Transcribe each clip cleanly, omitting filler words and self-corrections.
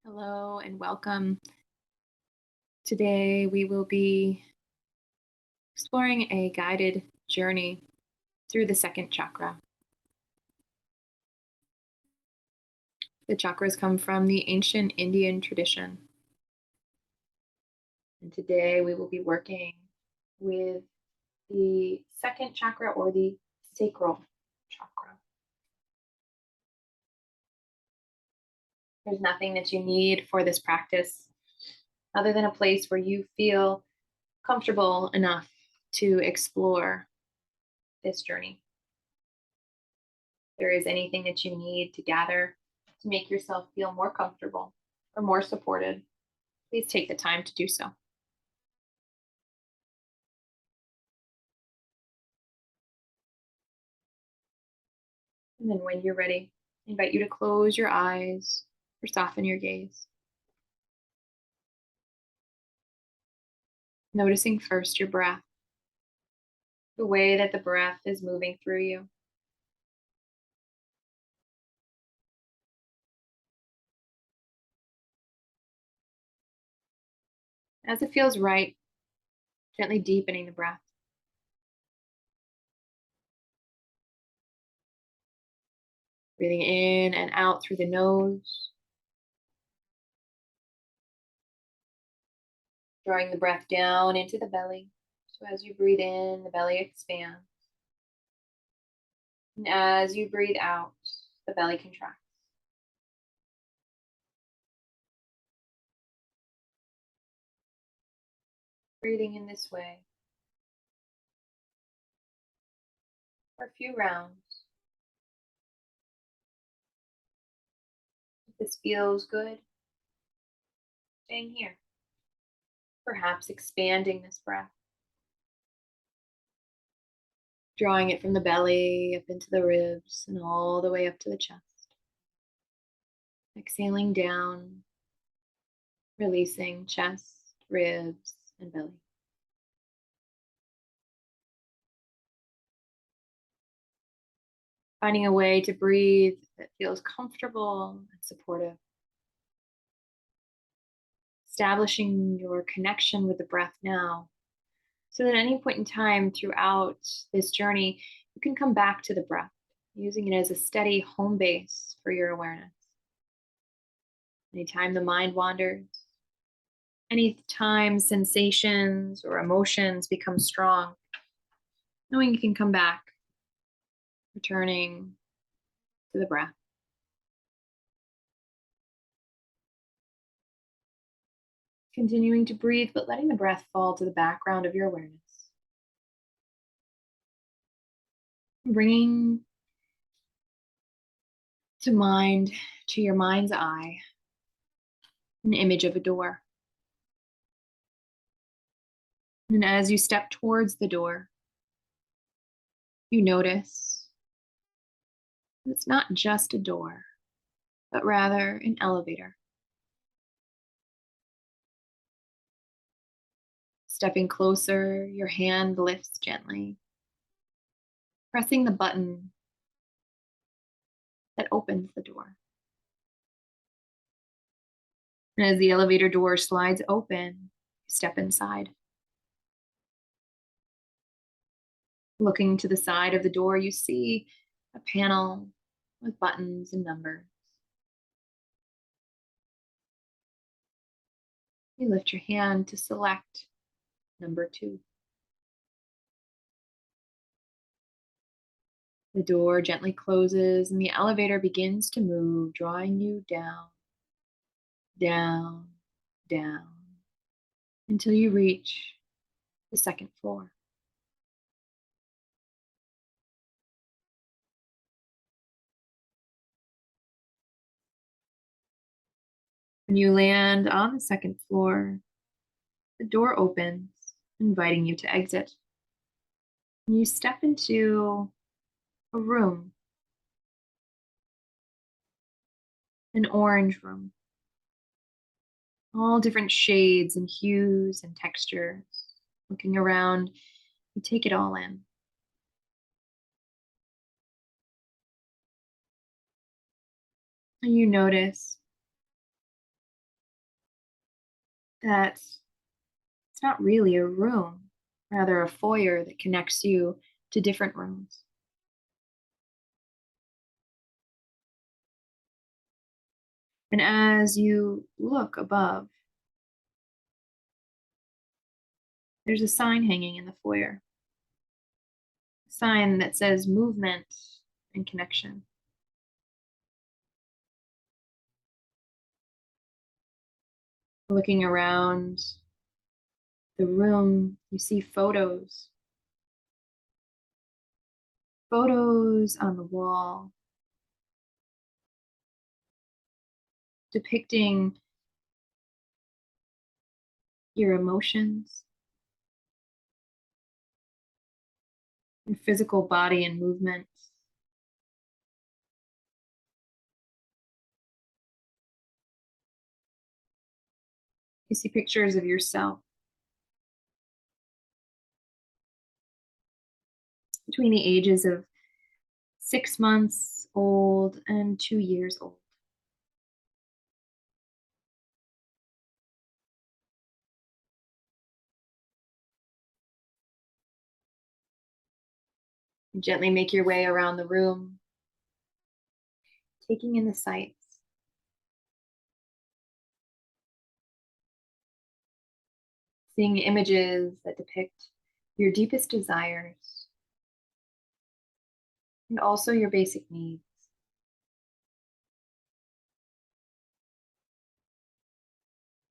Hello and welcome. Today we will be exploring a guided journey through the second chakra. The chakras come from the ancient Indian tradition. And today we will be working with the second chakra or the sacral chakra. There's nothing that you need for this practice other than a place where you feel comfortable enough to explore this journey. If there is anything that you need to gather to make yourself feel more comfortable or more supported, please take the time to do so. And then when you're ready, I invite you to close your eyes or soften your gaze. Noticing first your breath, the way that the breath is moving through you. As it feels right, gently deepening the breath. Breathing in and out through the nose. Drawing the breath down into the belly. So as you breathe in, the belly expands. And as you breathe out, the belly contracts. Breathing in this way for a few rounds. If this feels good, staying here. Perhaps expanding this breath, drawing it from the belly up into the ribs and all the way up to the chest. Exhaling down, releasing chest, ribs, and belly. Finding a way to breathe that feels comfortable and supportive. Establishing your connection with the breath now, so that at any point in time throughout this journey, you can come back to the breath, using it as a steady home base for your awareness. Anytime the mind wanders, anytime sensations or emotions become strong, knowing you can come back, returning to the breath. Continuing to breathe, but letting the breath fall to the background of your awareness. Bringing to mind, to your mind's eye, an image of a door. And as you step towards the door, you notice it's not just a door, but rather an elevator. Stepping closer, your hand lifts gently, pressing the button that opens the door. And as the elevator door slides open, you step inside. Looking to the side of the door, you see a panel with buttons and numbers. You lift your hand to select number 2. The door gently closes and the elevator begins to move, drawing you down, down, down, until you reach the second floor. When you land on the second floor, the door opens, inviting you to exit. And you step into a room, an orange room, all different shades and hues and textures. Looking around, you take it all in. And you notice that it's not really a room, rather a foyer that connects you to different rooms. And as you look above, there's a sign hanging in the foyer, a sign that says movement and connection. Looking around the room, you see photos on the wall depicting your emotions, your physical body and movement. You see pictures of yourself between the ages of 6 months old and 2 years old. You gently make your way around the room, taking in the sights, seeing images that depict your deepest desires and also your basic needs.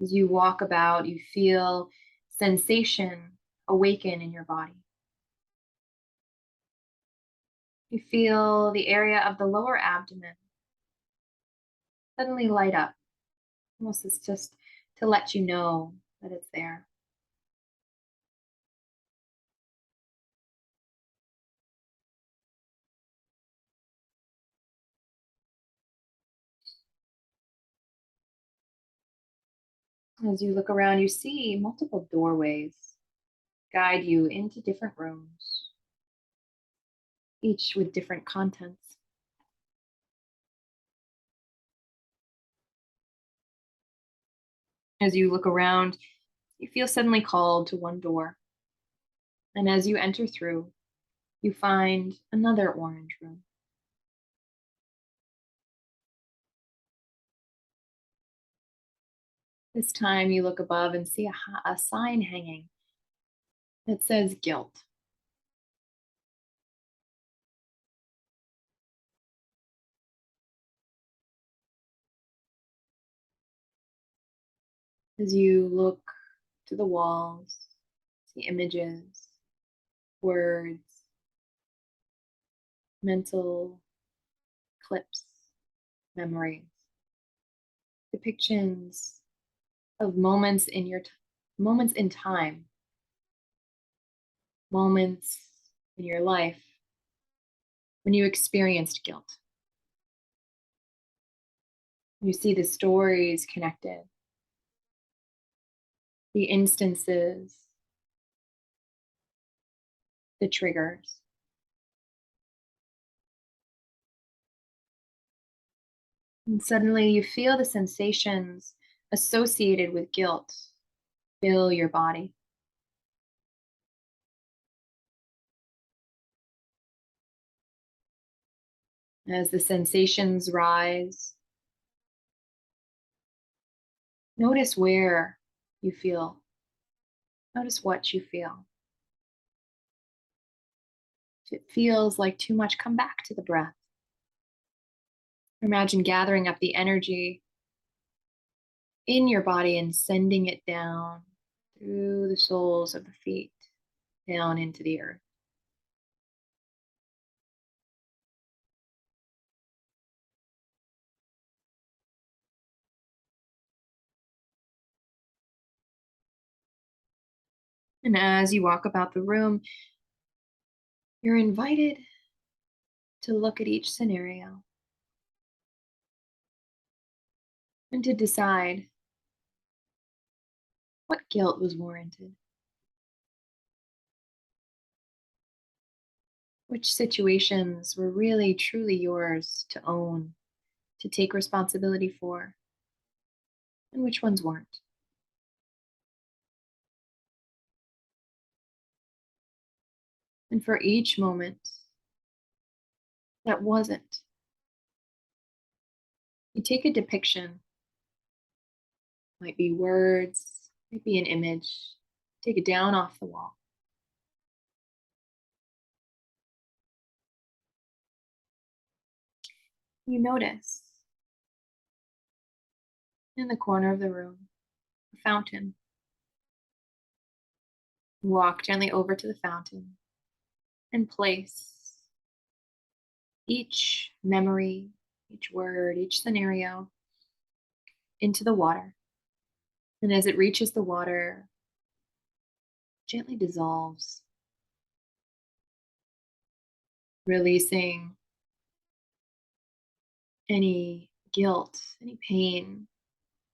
As you walk about, you feel sensation awaken in your body. You feel the area of the lower abdomen suddenly light up, almost as just to let you know that it's there. As you look around, you see multiple doorways guide you into different rooms, each with different contents. As you look around, you feel suddenly called to one door. And as you enter through, you find another orange room. This time you look above and see a sign hanging that says guilt. As you look to the walls, see images, words, mental clips, memories, depictions of moments in time, moments in your life when you experienced guilt. You see the stories connected, the instances, the triggers. And suddenly you feel the sensations associated with guilt fill your body. As the sensations rise, notice where you feel. Notice what you feel. If it feels like too much, come back to the breath. Imagine gathering up the energy in your body and sending it down through the soles of the feet, down into the earth. And as you walk about the room, you're invited to look at each scenario and to decide what guilt was warranted, which situations were really truly yours to own, to take responsibility for, and which ones weren't. And for each moment that wasn't, you take a depiction, might be words, might be an image, take it down off the wall. You notice in the corner of the room a fountain. Walk gently over to the fountain and place each memory, each word, each scenario into the water. And as it reaches the water, gently dissolves, releasing any guilt, any pain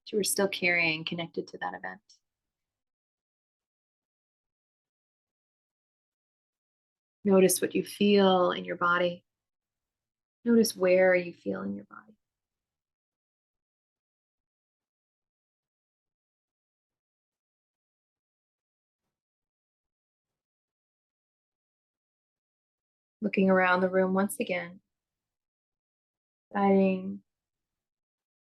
that you were still carrying connected to that event. Notice what you feel in your body. Notice where you feel in your body. Looking around the room once again, deciding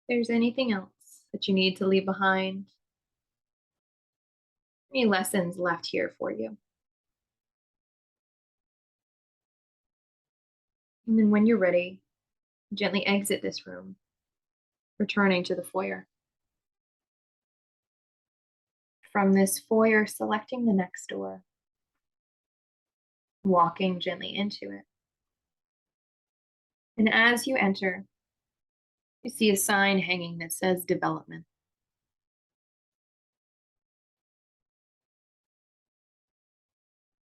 if there's anything else that you need to leave behind, any lessons left here for you. And then when you're ready, gently exit this room, returning to the foyer. From this foyer, selecting the next door, walking gently into it. And as you enter, you see a sign hanging that says development.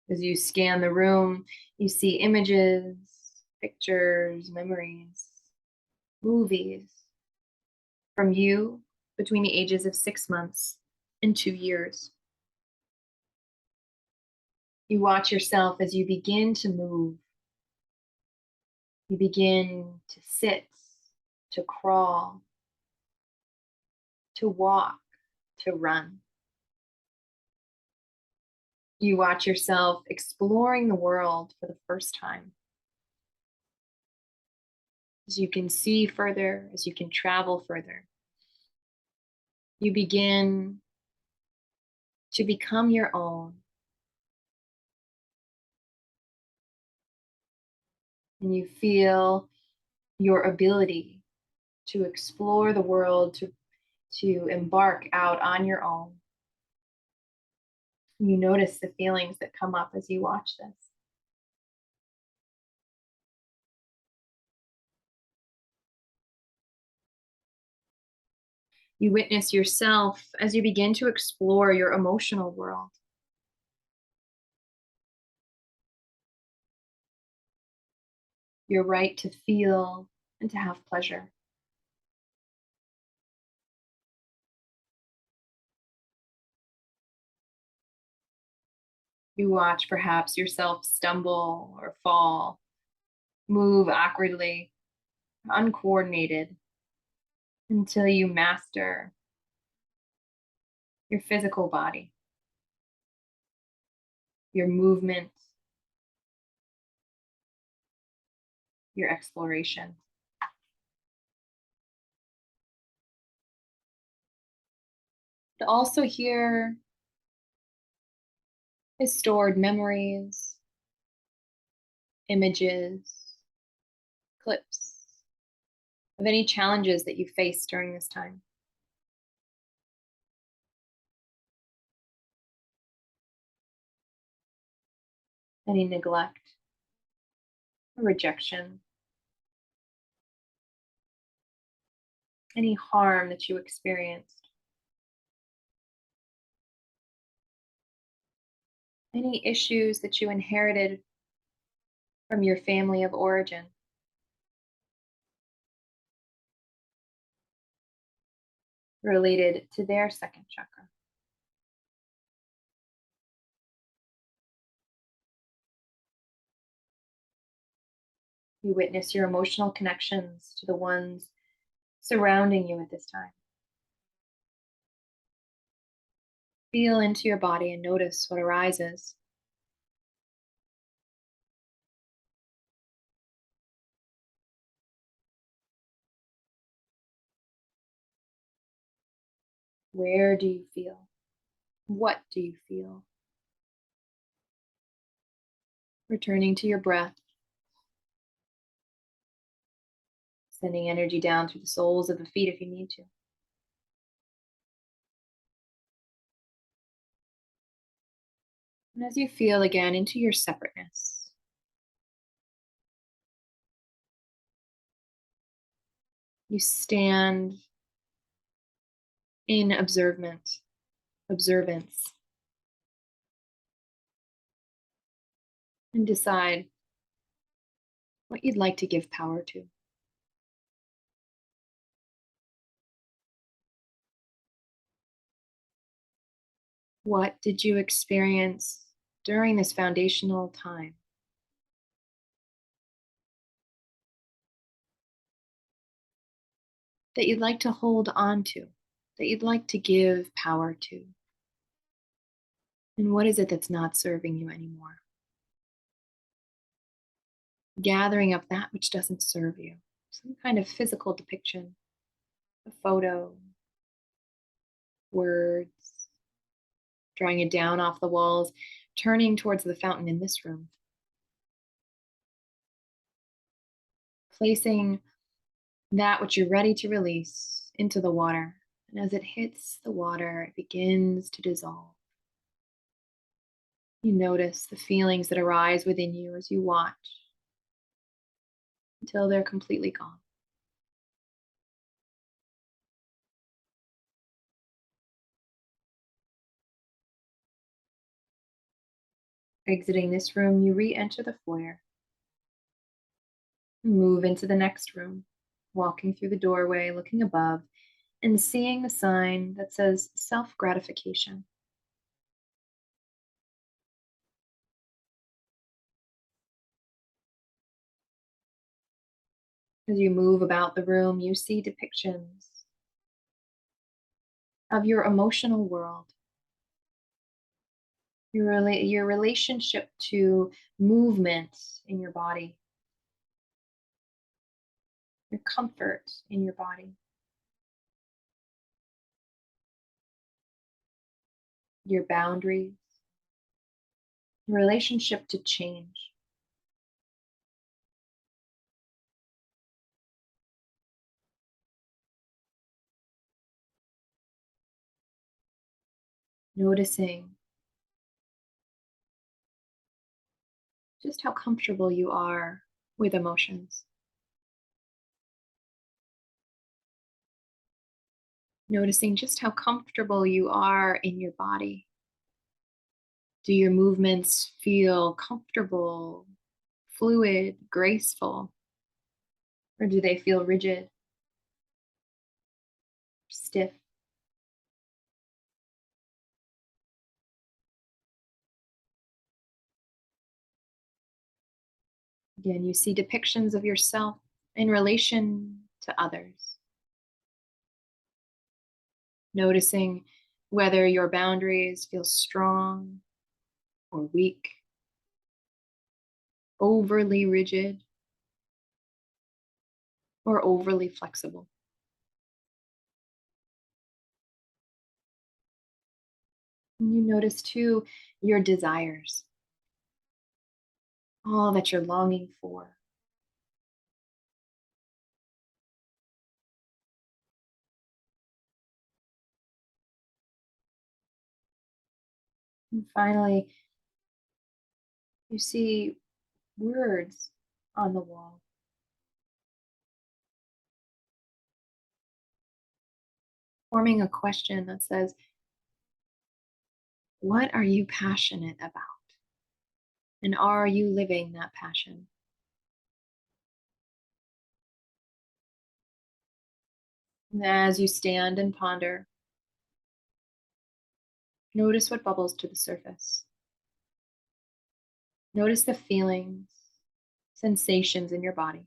As you scan the room, you see images, pictures, memories, movies from you between the ages of 6 months and 2 years. You watch yourself as you begin to move. You begin to sit, to crawl, to walk, to run. You watch yourself exploring the world for the first time. As you can see further, as you can travel further, you begin to become your own. And you feel your ability to explore the world, to embark out on your own. You notice the feelings that come up as you watch this. You witness yourself as you begin to explore your emotional world. Your right to feel and to have pleasure. You watch perhaps yourself stumble or fall, move awkwardly, uncoordinated, until you master your physical body, your movement, your exploration. But also here is stored memories, images, clips of any challenges that you faced during this time. Any neglect, rejection, any harm that you experienced, any issues that you inherited from your family of origin. Related to their second chakra. You witness your emotional connections to the ones surrounding you at this time. Feel into your body and notice what arises. Where do you feel? What do you feel? Returning to your breath, sending energy down through the soles of the feet if you need to. And as you feel again into your separateness, you stand in observance, and decide what you'd like to give power to. What did you experience during this foundational time that you'd like to hold on to, that you'd like to give power to? And what is it that's not serving you anymore? Gathering up that which doesn't serve you, some kind of physical depiction, a photo, words, drawing it down off the walls, turning towards the fountain in this room, placing that which you're ready to release into the water. And as it hits the water, it begins to dissolve. You notice the feelings that arise within you as you watch until they're completely gone. Exiting this room, you re enter the foyer. Move into the next room, walking through the doorway, looking above, and seeing the sign that says self gratification. As you move about the room, you see depictions of your emotional world, your relationship to movement in your body, your comfort in your body, your boundaries, your relationship to change. Noticing just how comfortable you are with emotions. Noticing just how comfortable you are in your body. Do your movements feel comfortable, fluid, graceful? Or do they feel rigid, stiff? Again, you see depictions of yourself in relation to others. Noticing whether your boundaries feel strong or weak, overly rigid or overly flexible. And you notice too your desires, all that you're longing for. And finally, you see words on the wall, forming a question that says, what are you passionate about? And are you living that passion? And as you stand and ponder, notice what bubbles to the surface. Notice the feelings, sensations in your body.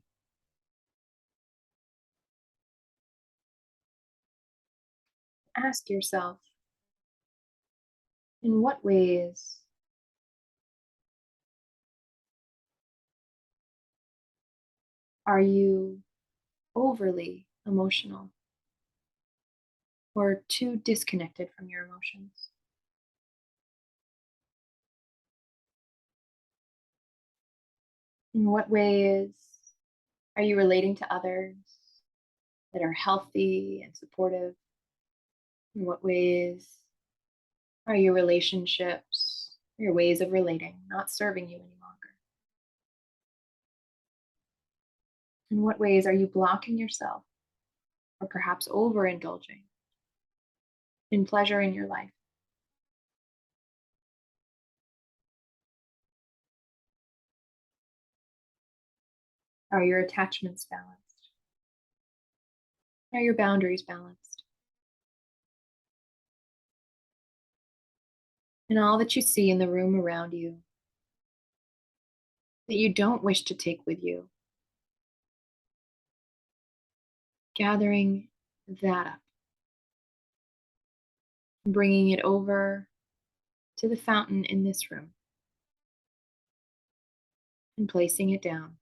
Ask yourself, in what ways are you overly emotional or too disconnected from your emotions? In what ways are you relating to others that are healthy and supportive? In what ways are your relationships, your ways of relating, not serving you any longer? In what ways are you blocking yourself or perhaps overindulging in pleasure in your life? Are your attachments balanced? Are your boundaries balanced? And all that you see in the room around you that you don't wish to take with you, gathering that up, bringing it over to the fountain in this room and placing it down,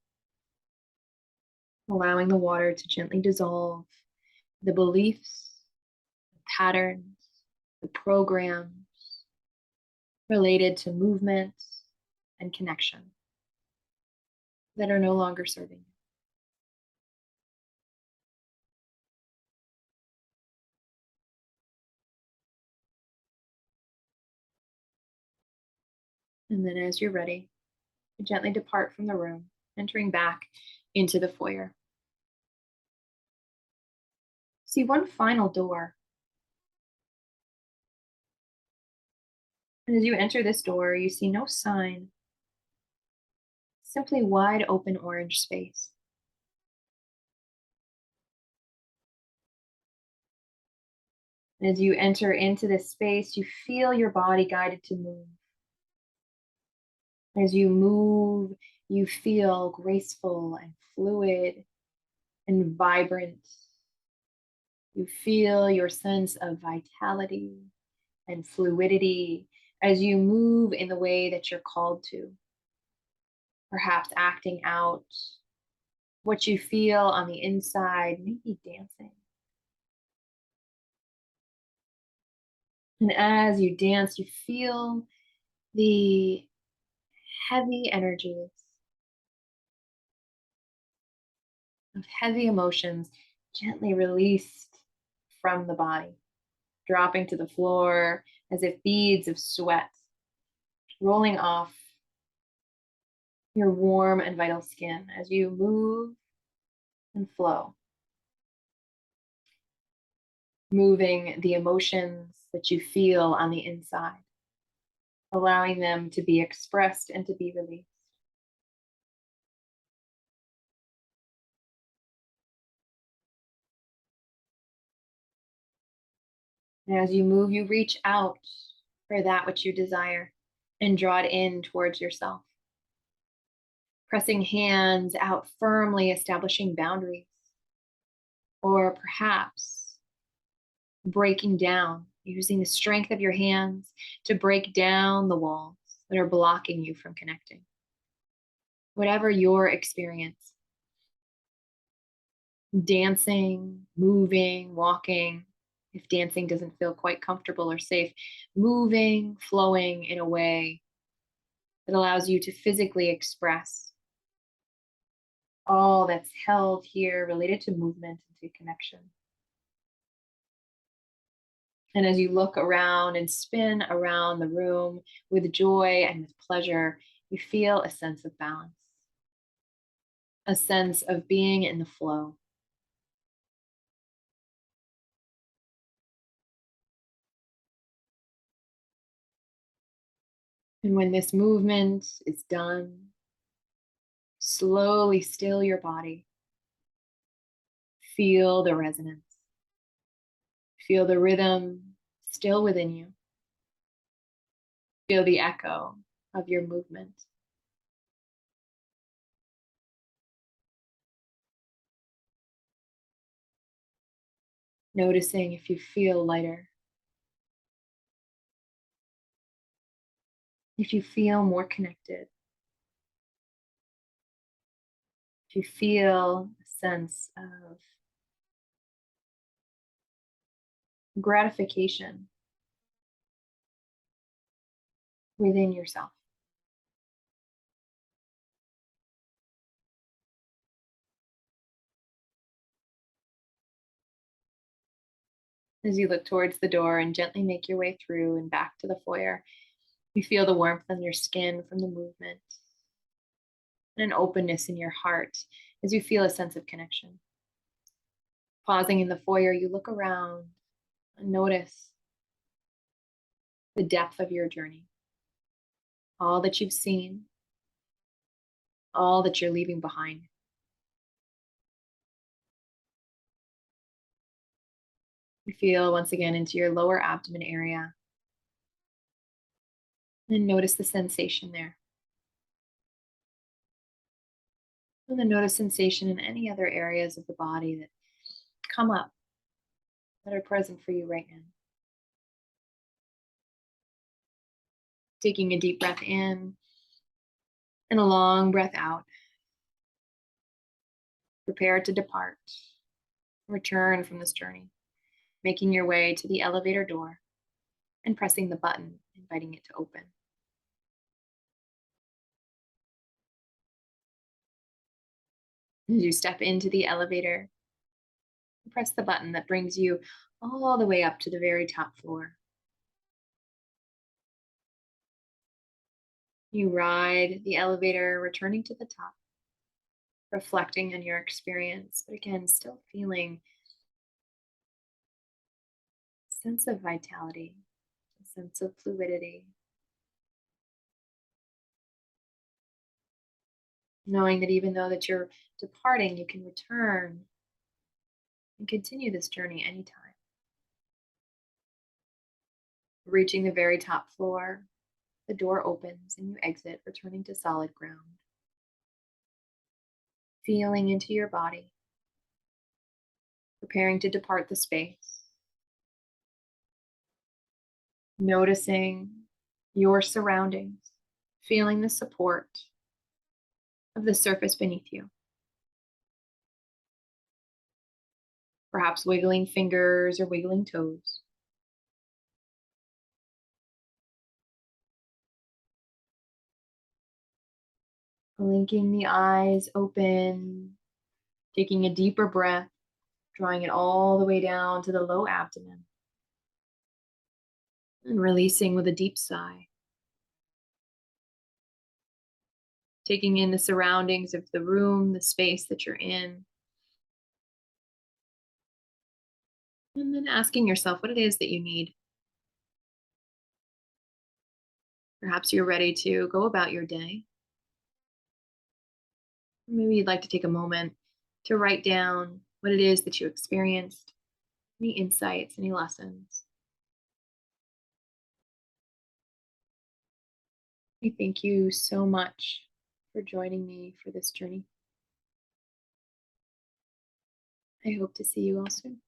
allowing the water to gently dissolve the beliefs, the patterns, the programs related to movement and connection that are no longer serving you. And then, as you're ready, you gently depart from the room, entering back into the foyer. See one final door. And as you enter this door, you see no sign, simply wide open orange space. And as you enter into this space, you feel your body guided to move. As you move, you feel graceful and fluid and vibrant. You feel your sense of vitality and fluidity as you move in the way that you're called to, perhaps acting out what you feel on the inside, maybe dancing. And as you dance, you feel the heavy energies of heavy emotions gently released from the body, dropping to the floor as if beads of sweat rolling off your warm and vital skin as you move and flow, moving the emotions that you feel on the inside, allowing them to be expressed and to be released. And as you move, you reach out for that which you desire and draw it in towards yourself. Pressing hands out firmly, establishing boundaries, or perhaps breaking down, using the strength of your hands to break down the walls that are blocking you from connecting. Whatever your experience, dancing, moving, walking, if dancing doesn't feel quite comfortable or safe, moving, flowing in a way that allows you to physically express all that's held here related to movement and to connection. And as you look around and spin around the room with joy and with pleasure, you feel a sense of balance, a sense of being in the flow. And when this movement is done, slowly still your body. Feel the resonance. Feel the rhythm still within you. Feel the echo of your movement. Noticing if you feel lighter, if you feel more connected, if you feel a sense of gratification within yourself. As you look towards the door and gently make your way through and back to the foyer, you feel the warmth on your skin from the movement and an openness in your heart as you feel a sense of connection. Pausing in the foyer, you look around and notice the depth of your journey, all that you've seen, all that you're leaving behind. You feel once again into your lower abdomen area and notice the sensation there. And then notice sensation in any other areas of the body that come up, that are present for you right now. Taking a deep breath in and a long breath out. Prepare to depart. Return from this journey, making your way to the elevator door and pressing the button, inviting it to open. As you step into the elevator, press the button that brings you all the way up to the very top floor. You ride the elevator, returning to the top, reflecting on your experience, but again, still feeling a sense of vitality, a sense of fluidity, knowing that even though that you're departing, you can return and continue this journey anytime. Reaching the very top floor, the door opens and you exit, returning to solid ground. Feeling into your body, preparing to depart the space. Noticing your surroundings, feeling the support of the surface beneath you. Perhaps wiggling fingers or wiggling toes. Blinking the eyes open, taking a deeper breath, drawing it all the way down to the low abdomen, and releasing with a deep sigh. Taking in the surroundings of the room, the space that you're in, and then asking yourself what it is that you need. Perhaps you're ready to go about your day. Maybe you'd like to take a moment to write down what it is that you experienced, any insights, any lessons. I thank you so much for joining me for this journey. I hope to see you all soon.